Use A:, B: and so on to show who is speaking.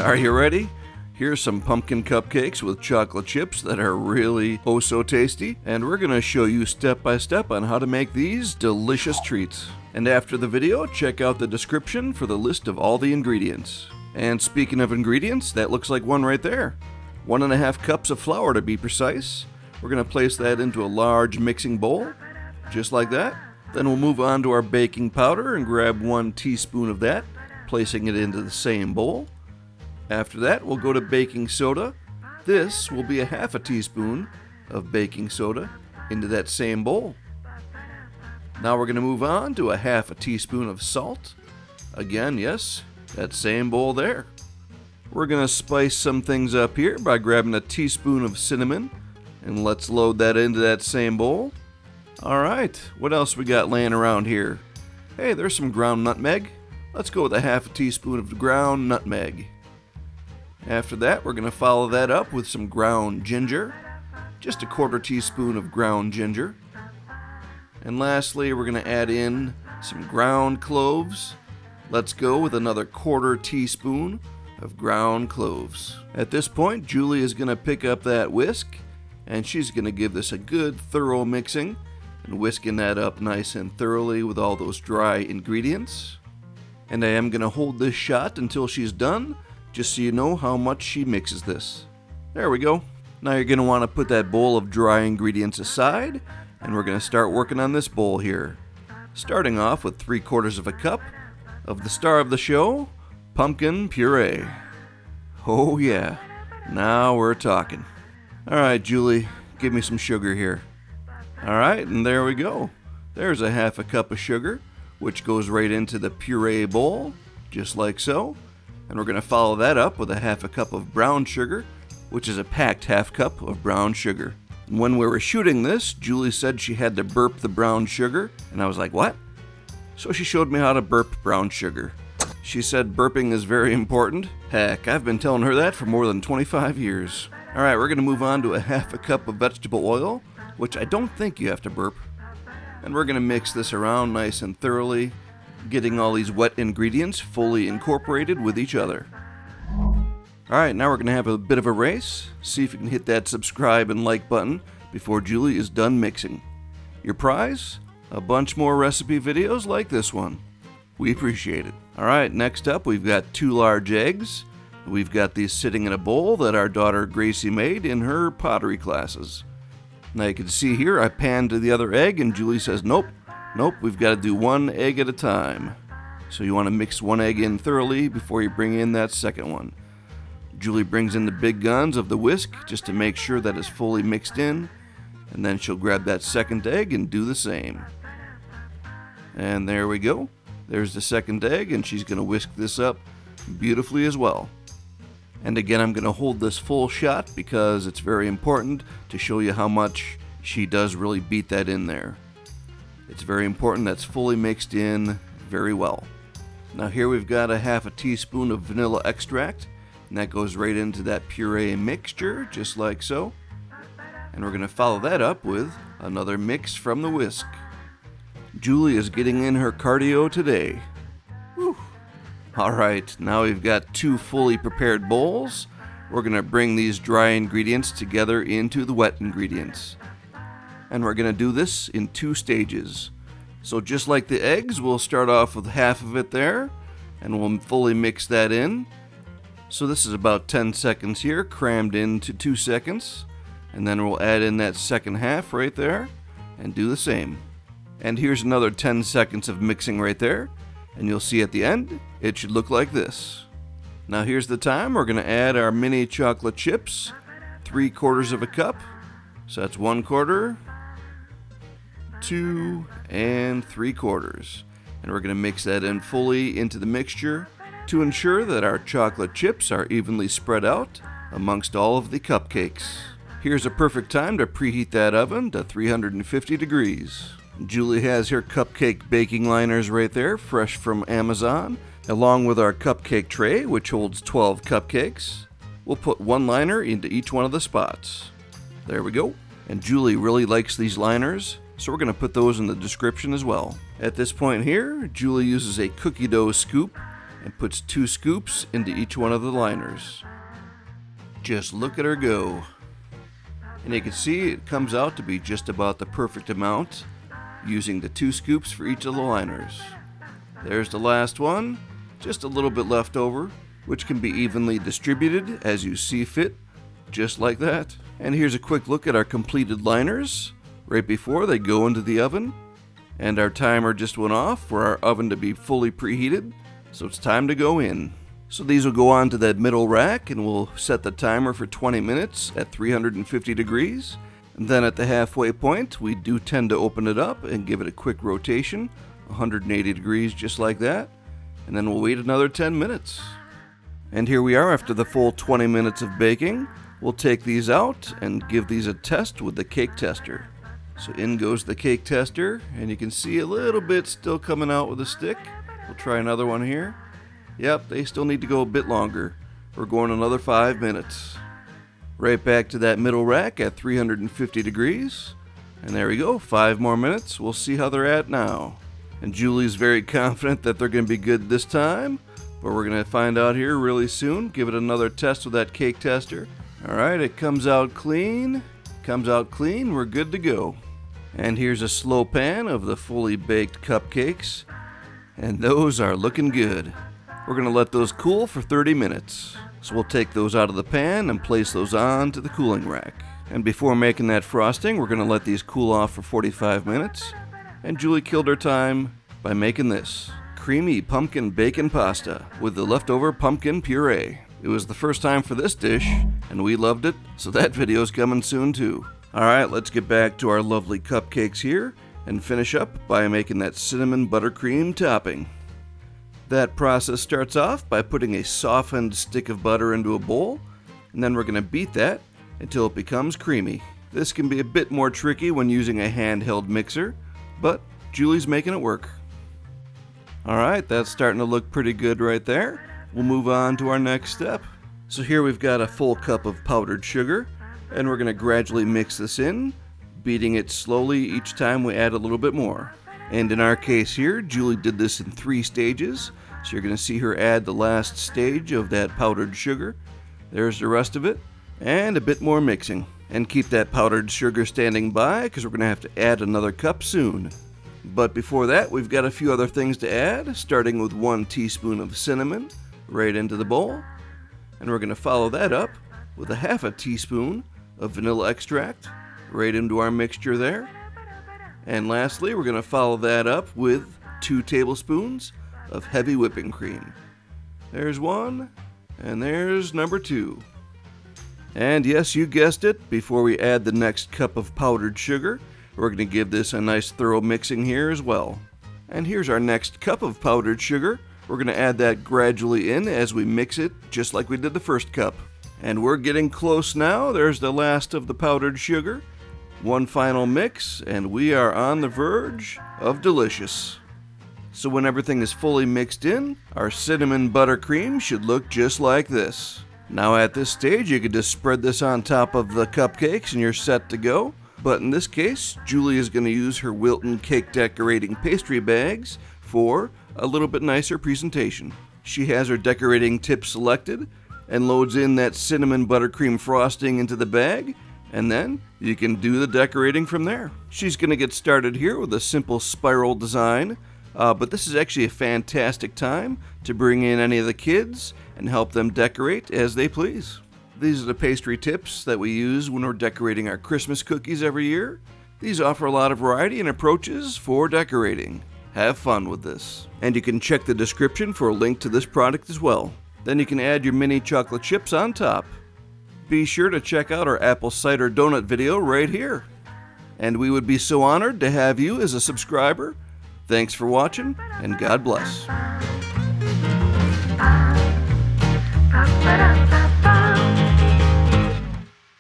A: Are you ready? Here's some pumpkin cupcakes with chocolate chips that are really oh so tasty, and we're going to show you step by step on how to make these delicious treats. And after the video, check out the description for the list of all the ingredients. And speaking of ingredients, that looks like one right there. 1.5 cups of flour to be precise. We're going to place that into a large mixing bowl, just like that. Then we'll move on to our baking powder and grab 1 teaspoon of that, placing it into the same bowl. After that, we'll go to baking soda. This will be 1/2 teaspoon of baking soda into that same bowl. Now we're going to move on to 1/2 teaspoon of salt. Again, yes, that same bowl there. We're going to spice some things up here by grabbing a teaspoon of cinnamon, and let's load that into that same bowl. Alright, what else we got laying around here? Hey, there's some ground nutmeg. Let's go with 1/2 teaspoon of ground nutmeg. After that, we're going to follow that up with some ground ginger. Just 1/4 teaspoon of ground ginger. And lastly, we're going to add in some ground cloves. Let's go with another 1/4 teaspoon of ground cloves. At this point, Julie is going to pick up that whisk, and she's going to give this a good thorough mixing and whisking that up nice and thoroughly with all those dry ingredients. And I am going to hold this shot until she's done, just so you know how much she mixes this. There we go. Now you're going to want to put that bowl of dry ingredients aside, and we're going to start working on this bowl here. Starting off with 3/4 cup of the star of the show, pumpkin puree. Oh yeah, now we're talking. Alright Julie, give me some sugar here. Alright, and there we go. There's 1/2 cup of sugar, which goes right into the puree bowl, just like so. And we're going to follow that up with 1/2 cup of brown sugar, which is a packed 1/2 cup of brown sugar. And when we were shooting this, Julie said she had to burp the brown sugar, and I was like, what? So she showed me how to burp brown sugar. She said burping is very important. Heck, I've been telling her that for more than 25 years. Alright, we're going to move on to 1/2 cup of vegetable oil, which I don't think you have to burp. And we're going to mix this around nice and thoroughly, getting all these wet ingredients fully incorporated with each other. Alright, now we're going to have a bit of a race. See if you can hit that subscribe and like button before Julie is done mixing. Your prize? A bunch more recipe videos like this one. We appreciate it. Alright, next up we've got 2 large eggs. We've got these sitting in a bowl that our daughter Gracie made in her pottery classes. Now you can see here I panned to the other egg and Julie says nope, we've got to do 1 egg at a time. So you want to mix 1 egg in thoroughly before you bring in that second one. Julie brings in the big guns of the whisk just to make sure that it's fully mixed in, and then she'll grab that second egg and do the same. And there we go. There's the second egg, and she's going to whisk this up beautifully as well. And again, I'm going to hold this full shot because it's very important to show you how much she does really beat that in there. It's very important that's fully mixed in very well. Now here we've got 1/2 teaspoon of vanilla extract, and that goes right into that puree mixture, just like so. And we're going to follow that up with another mix from the whisk. Julie is getting in her cardio today. Whew. Alright, now we've got 2 fully prepared bowls. We're going to bring these dry ingredients together into the wet ingredients. And we're going to do this in 2 stages. So just like the eggs, we'll start off with 1/2 of it there, and we'll fully mix that in. So this is about 10 seconds here, crammed into 2 seconds. And then we'll add in that second half right there, and do the same. And here's another 10 seconds of mixing right there, and you'll see at the end, it should look like this. Now here's the time. We're going to add our mini chocolate chips, 3/4 cup. So that's 1/4, 2 and 3/4. And we're going to mix that in fully into the mixture to ensure that our chocolate chips are evenly spread out amongst all of the cupcakes. Here's a perfect time to preheat that oven to 350 degrees. Julie has her cupcake baking liners right there, fresh from Amazon, along with our cupcake tray, which holds 12 cupcakes. We'll put 1 liner into each one of the spots. There we go. And Julie really likes these liners, so we're going to put those in the description as well. At this point here, Julie uses a cookie dough scoop and puts 2 scoops into each one of the liners. Just look at her go. And you can see it comes out to be just about the perfect amount, using the 2 scoops for each of the liners. There's the last one, just a little bit left over, which can be evenly distributed as you see fit, just like that. And here's a quick look at our completed liners right before they go into the oven. And our timer just went off for our oven to be fully preheated, so it's time to go in. So these will go on to that middle rack, and we'll set the timer for 20 minutes at 350 degrees. And then at the halfway point, we do tend to open it up and give it a quick rotation, 180 degrees just like that. And then we'll wait another 10 minutes. And here we are after the full 20 minutes of baking. We'll take these out and give these a test with the cake tester. So in goes the cake tester, and you can see a little bit still coming out with a stick. We'll try another one here. Yep, they still need to go a bit longer. We're going another 5 minutes. Right back to that middle rack at 350 degrees. And there we go, 5 more minutes. We'll see how they're at now. And Julie's very confident that they're going to be good this time. But we're going to find out here really soon. Give it another test with that cake tester. Alright, it comes out clean. Comes out clean, we're good to go. And here's a slow pan of the fully baked cupcakes. And those are looking good. We're going to let those cool for 30 minutes. So we'll take those out of the pan and place those on to the cooling rack. And before making that frosting, we're going to let these cool off for 45 minutes. And Julie killed her time by making this creamy pumpkin bacon pasta with the leftover pumpkin puree. It was the first time for this dish, and we loved it, so that video's coming soon too. Alright, let's get back to our lovely cupcakes here and finish up by making that cinnamon buttercream topping. That process starts off by putting a softened stick of butter into a bowl, and then we're going to beat that until it becomes creamy. This can be a bit more tricky when using a handheld mixer, but Julie's making it work. Alright, that's starting to look pretty good right there. We'll move on to our next step. So here we've got a full cup of powdered sugar, and we're going to gradually mix this in, beating it slowly each time we add a little bit more. And in our case here, Julie did this in 3 stages, so you're going to see her add the last stage of that powdered sugar. There's the rest of it, and a bit more mixing. And keep that powdered sugar standing by, because we're going to have to add another cup soon. But before that, we've got a few other things to add, starting with 1 teaspoon of cinnamon right into the bowl. And we're going to follow that up with a half a teaspoon of vanilla extract right into our mixture there. And lastly, we're going to follow that up with 2 tablespoons of heavy whipping cream. There's 1, and there's number 2. And yes, you guessed it, before we add the next cup of powdered sugar, we're going to give this a nice thorough mixing here as well. And here's our next cup of powdered sugar. We're going to add that gradually in as we mix it, just like we did the first cup. And we're getting close now. There's the last of the powdered sugar. 1 final mix, and we are on the verge of delicious. So when everything is fully mixed in, our cinnamon buttercream should look just like this. Now at this stage, you could just spread this on top of the cupcakes and you're set to go. But in this case, Julie is going to use her Wilton cake decorating pastry bags for a little bit nicer presentation. She has her decorating tip selected and loads in that cinnamon buttercream frosting into the bag, and then you can do the decorating from there. She's going to get started here with a simple spiral design, but this is actually a fantastic time to bring in any of the kids and help them decorate as they please. These are the pastry tips that we use when we're decorating our Christmas cookies every year. These offer a lot of variety and approaches for decorating. Have fun with this. And you can check the description for a link to this product as well. Then you can add your mini chocolate chips on top. Be sure to check out our apple cider donut video right here. And we would be so honored to have you as a subscriber. Thanks for watching, and God bless.